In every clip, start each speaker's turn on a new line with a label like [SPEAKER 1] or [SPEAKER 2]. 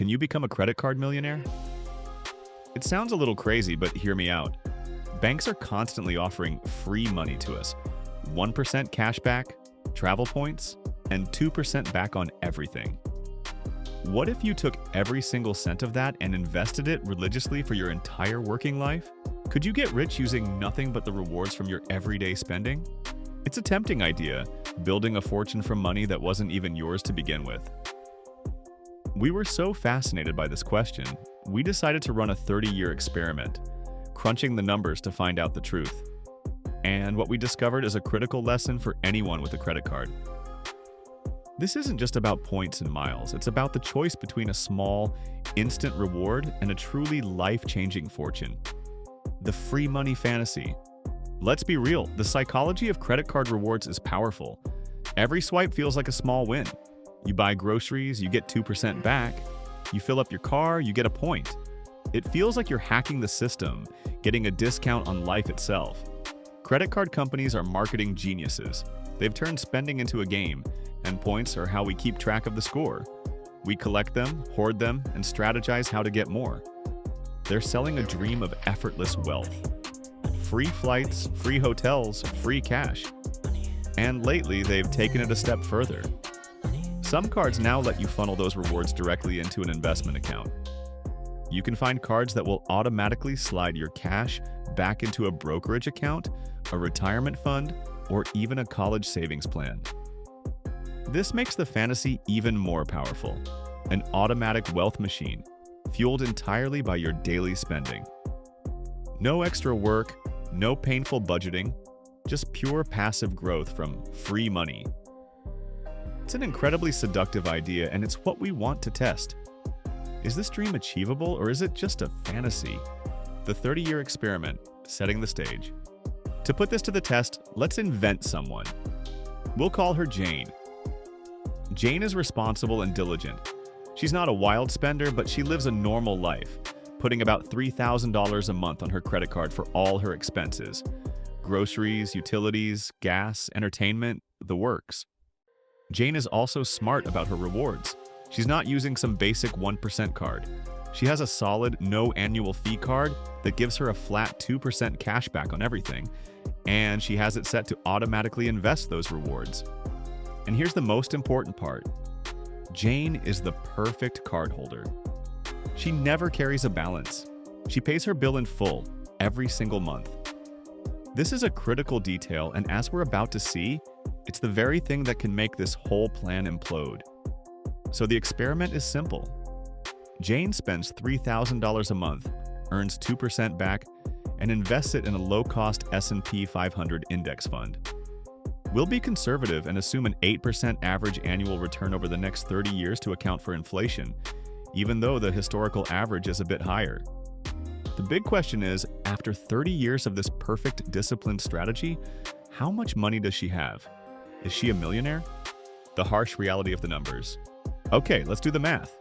[SPEAKER 1] Can you become a credit card millionaire? It sounds a little crazy, but hear me out. Banks are constantly offering free money to us. 1% cash back, travel points, and 2% back on everything. What if you took every single cent of that and invested it religiously for your entire working life? Could you get rich using nothing but the rewards from your everyday spending? It's a tempting idea, building a fortune from money that wasn't even yours to begin with. We were so fascinated by this question, we decided to run a 30-year experiment, crunching the numbers to find out the truth. And what we discovered is a critical lesson for anyone with a credit card. This isn't just about points and miles, it's about the choice between a small, instant reward and a truly life-changing fortune. The free money fantasy. Let's be real, the psychology of credit card rewards is powerful. Every swipe feels like a small win. You buy groceries, you get 2% back. You fill up your car, you get a point. It feels like you're hacking the system, getting a discount on life itself. Credit card companies are marketing geniuses. They've turned spending into a game, and points are how we keep track of the score. We collect them, hoard them, and strategize how to get more. They're selling a dream of effortless wealth. Free flights, free hotels, free cash. And lately, they've taken it a step further. Some cards now let you funnel those rewards directly into an investment account. You can find cards that will automatically slide your cash back into a brokerage account, a retirement fund, or even a college savings plan. This makes the fantasy even more powerful. An automatic wealth machine, fueled entirely by your daily spending. No extra work, no painful budgeting, just pure passive growth from free money. It's an incredibly seductive idea, and it's what we want to test. Is this dream achievable, or is it just a fantasy? The 30-year experiment, setting the stage. To put this to the test, let's invent someone. We'll call her Jane. Jane is responsible and diligent. She's not a wild spender, but she lives a normal life, putting about $3,000 a month on her credit card for all her expenses. Groceries, utilities, gas, entertainment, the works. Jane is also smart about her rewards. She's not using some basic 1% card. She has a solid, no annual fee card that gives her a flat 2% cash back on everything, and she has it set to automatically invest those rewards. And here's the most important part. Jane is the perfect cardholder. She never carries a balance. She pays her bill in full every single month. This is a critical detail, and as we're about to see, it's the very thing that can make this whole plan implode. So the experiment is simple. Jane spends $3,000 a month, earns 2% back, and invests it in a low-cost S&P 500 index fund. We'll be conservative and assume an 8% average annual return over the next 30 years to account for inflation, even though the historical average is a bit higher. The big question is, after 30 years of this perfect disciplined strategy, how much money does she have? Is she a millionaire? The harsh reality of the numbers. Okay, let's do the math.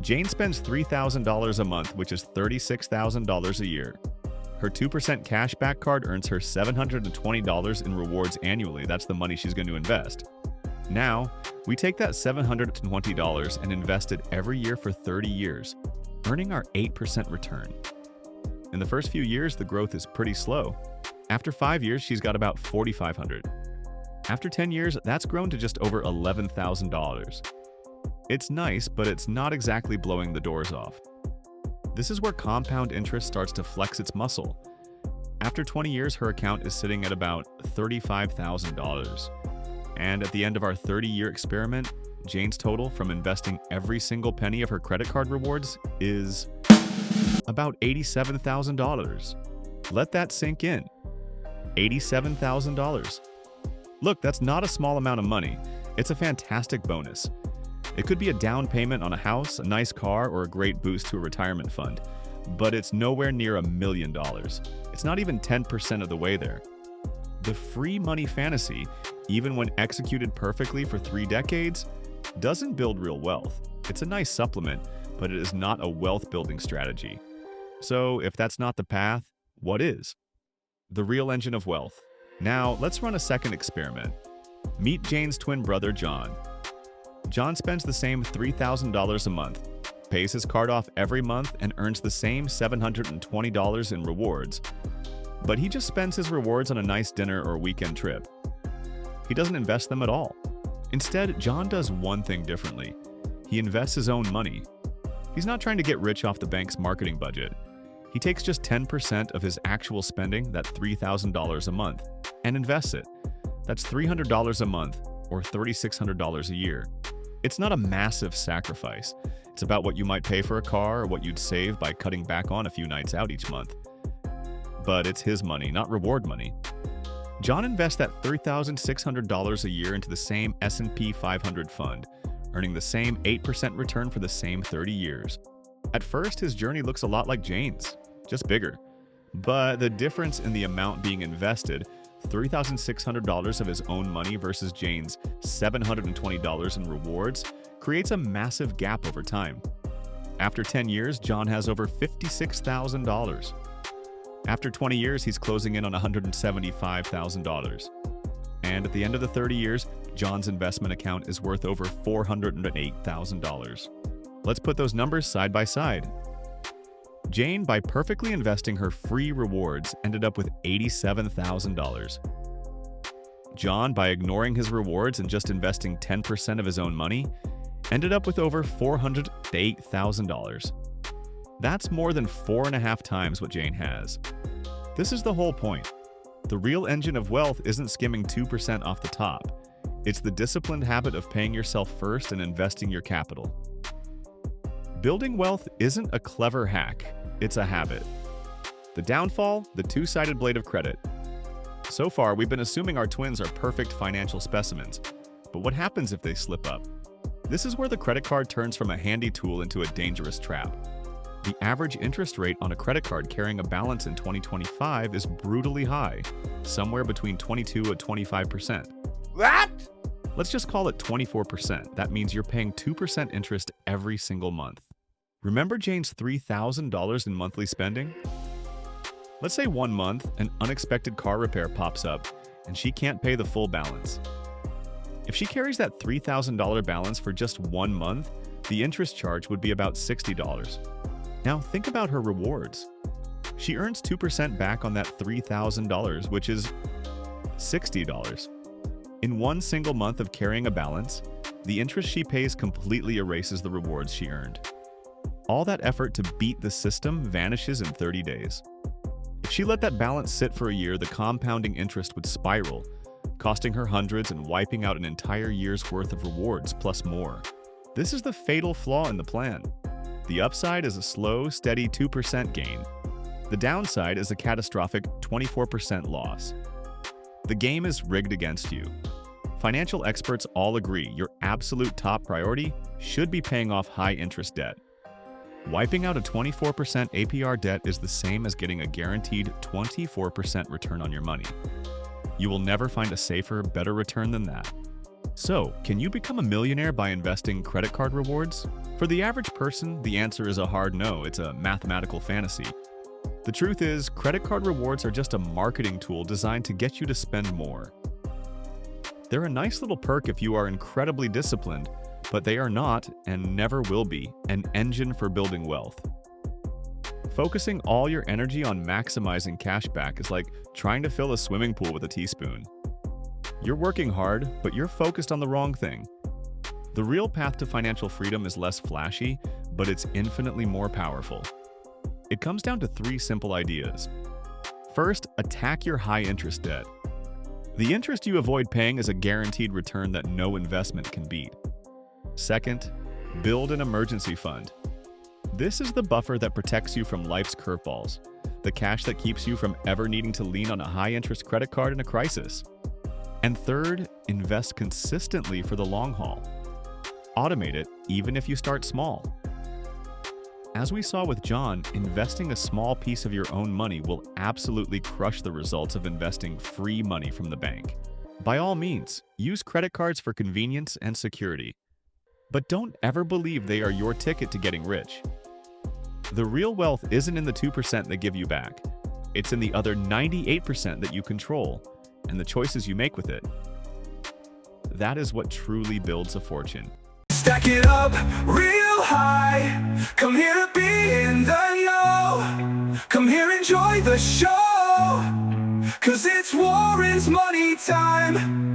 [SPEAKER 1] Jane spends $3,000 a month, which is $36,000 a year. Her 2% cashback card earns her $720 in rewards annually. That's the money she's going to invest. Now, we take that $720 and invest it every year for 30 years, earning our 8% return. In the first few years, the growth is pretty slow. After 5 years, she's got about $4,500. After 10 years, that's grown to just over $11,000. It's nice, but it's not exactly blowing the doors off. This is where compound interest starts to flex its muscle. After 20 years, her account is sitting at about $35,000. And at the end of our 30-year experiment, Jane's total from investing every single penny of her credit card rewards is about $87,000. Let that sink in. $87,000. Look, that's not a small amount of money. It's a fantastic bonus. It could be a down payment on a house, a nice car, or a great boost to a retirement fund. But it's nowhere near $1 million. It's not even 10% of the way there. The free money fantasy, even when executed perfectly for 3 decades, doesn't build real wealth. It's a nice supplement, but it is not a wealth-building strategy. So if that's not the path, what is? The real engine of wealth. Now, let's run a second experiment. Meet Jane's twin brother, John. John spends the same $3,000 a month, pays his card off every month, and earns the same $720 in rewards. But he just spends his rewards on a nice dinner or weekend trip. He doesn't invest them at all. Instead, John does one thing differently. He invests his own money. He's not trying to get rich off the bank's marketing budget. He takes just 10% of his actual spending, that $3,000 a month, and invests it. That's $300 a month, or $3,600 a year. It's not a massive sacrifice. It's about what you might pay for a car or what you'd save by cutting back on a few nights out each month. But it's his money, not reward money. John invests that $3,600 a year into the same S&P 500 fund, earning the same 8% return for the same 30 years. At first, his journey looks a lot like Jane's, just bigger. But the difference in the amount being invested, $3,600 of his own money versus Jane's $720 in rewards, creates a massive gap over time. After 10 years, John has over $56,000. After 20 years, he's closing in on $175,000. And at the end of the 30 years, John's investment account is worth over $408,000. Let's put those numbers side by side. Jane, by perfectly investing her free rewards, ended up with $87,000. John, by ignoring his rewards and just investing 10% of his own money, ended up with over $408,000. That's more than 4.5 times what Jane has. This is the whole point. The real engine of wealth isn't skimming 2% off the top. It's the disciplined habit of paying yourself first and investing your capital. Building wealth isn't a clever hack, it's a habit. The downfall, the two-sided blade of credit. So far, we've been assuming our twins are perfect financial specimens. But what happens if they slip up? This is where the credit card turns from a handy tool into a dangerous trap. The average interest rate on a credit card carrying a balance in 2025 is brutally high, somewhere between 22 and 25%.
[SPEAKER 2] What?
[SPEAKER 1] Let's just call it 24%. That means you're paying 2% interest every single month. Remember Jane's $3,000 in monthly spending? Let's say one month, an unexpected car repair pops up, and she can't pay the full balance. If she carries that $3,000 balance for just 1 month, the interest charge would be about $60. Now think about her rewards. She earns 2% back on that $3,000, which is $60. In one single month of carrying a balance, the interest she pays completely erases the rewards she earned. All that effort to beat the system vanishes in 30 days. If she let that balance sit for a year, the compounding interest would spiral, costing her hundreds and wiping out an entire year's worth of rewards plus more. This is the fatal flaw in the plan. The upside is a slow, steady 2% gain. The downside is a catastrophic 24% loss. The game is rigged against you. Financial experts all agree your absolute top priority should be paying off high-interest debt. Wiping out a 24% APR debt is the same as getting a guaranteed 24% return on your money. You will never find a safer, better return than that. So, can you become a millionaire by investing credit card rewards? For the average person, the answer is a hard no. It's a mathematical fantasy. The truth is, credit card rewards are just a marketing tool designed to get you to spend more. They're a nice little perk if you are incredibly disciplined, but they are not, and never will be, an engine for building wealth. Focusing all your energy on maximizing cashback is like trying to fill a swimming pool with a teaspoon. You're working hard, but you're focused on the wrong thing. The real path to financial freedom is less flashy, but it's infinitely more powerful. It comes down to 3 simple ideas. First, attack your high-interest debt. The interest you avoid paying is a guaranteed return that no investment can beat. Second, build an emergency fund. This is the buffer that protects you from life's curveballs, the cash that keeps you from ever needing to lean on a high-interest credit card in a crisis. And third, invest consistently for the long haul. Automate it, even if you start small. As we saw with John, investing a small piece of your own money will absolutely crush the results of investing free money from the bank. By all means, use credit cards for convenience and security. But don't ever believe they are your ticket to getting rich. The real wealth isn't in the 2% they give you back. It's in the other 98% that you control and the choices you make with it. That is what truly builds a fortune.
[SPEAKER 2] Stack it up real high. Come here to be in the know. Come here, enjoy the show, 'cause it's Warren's money time.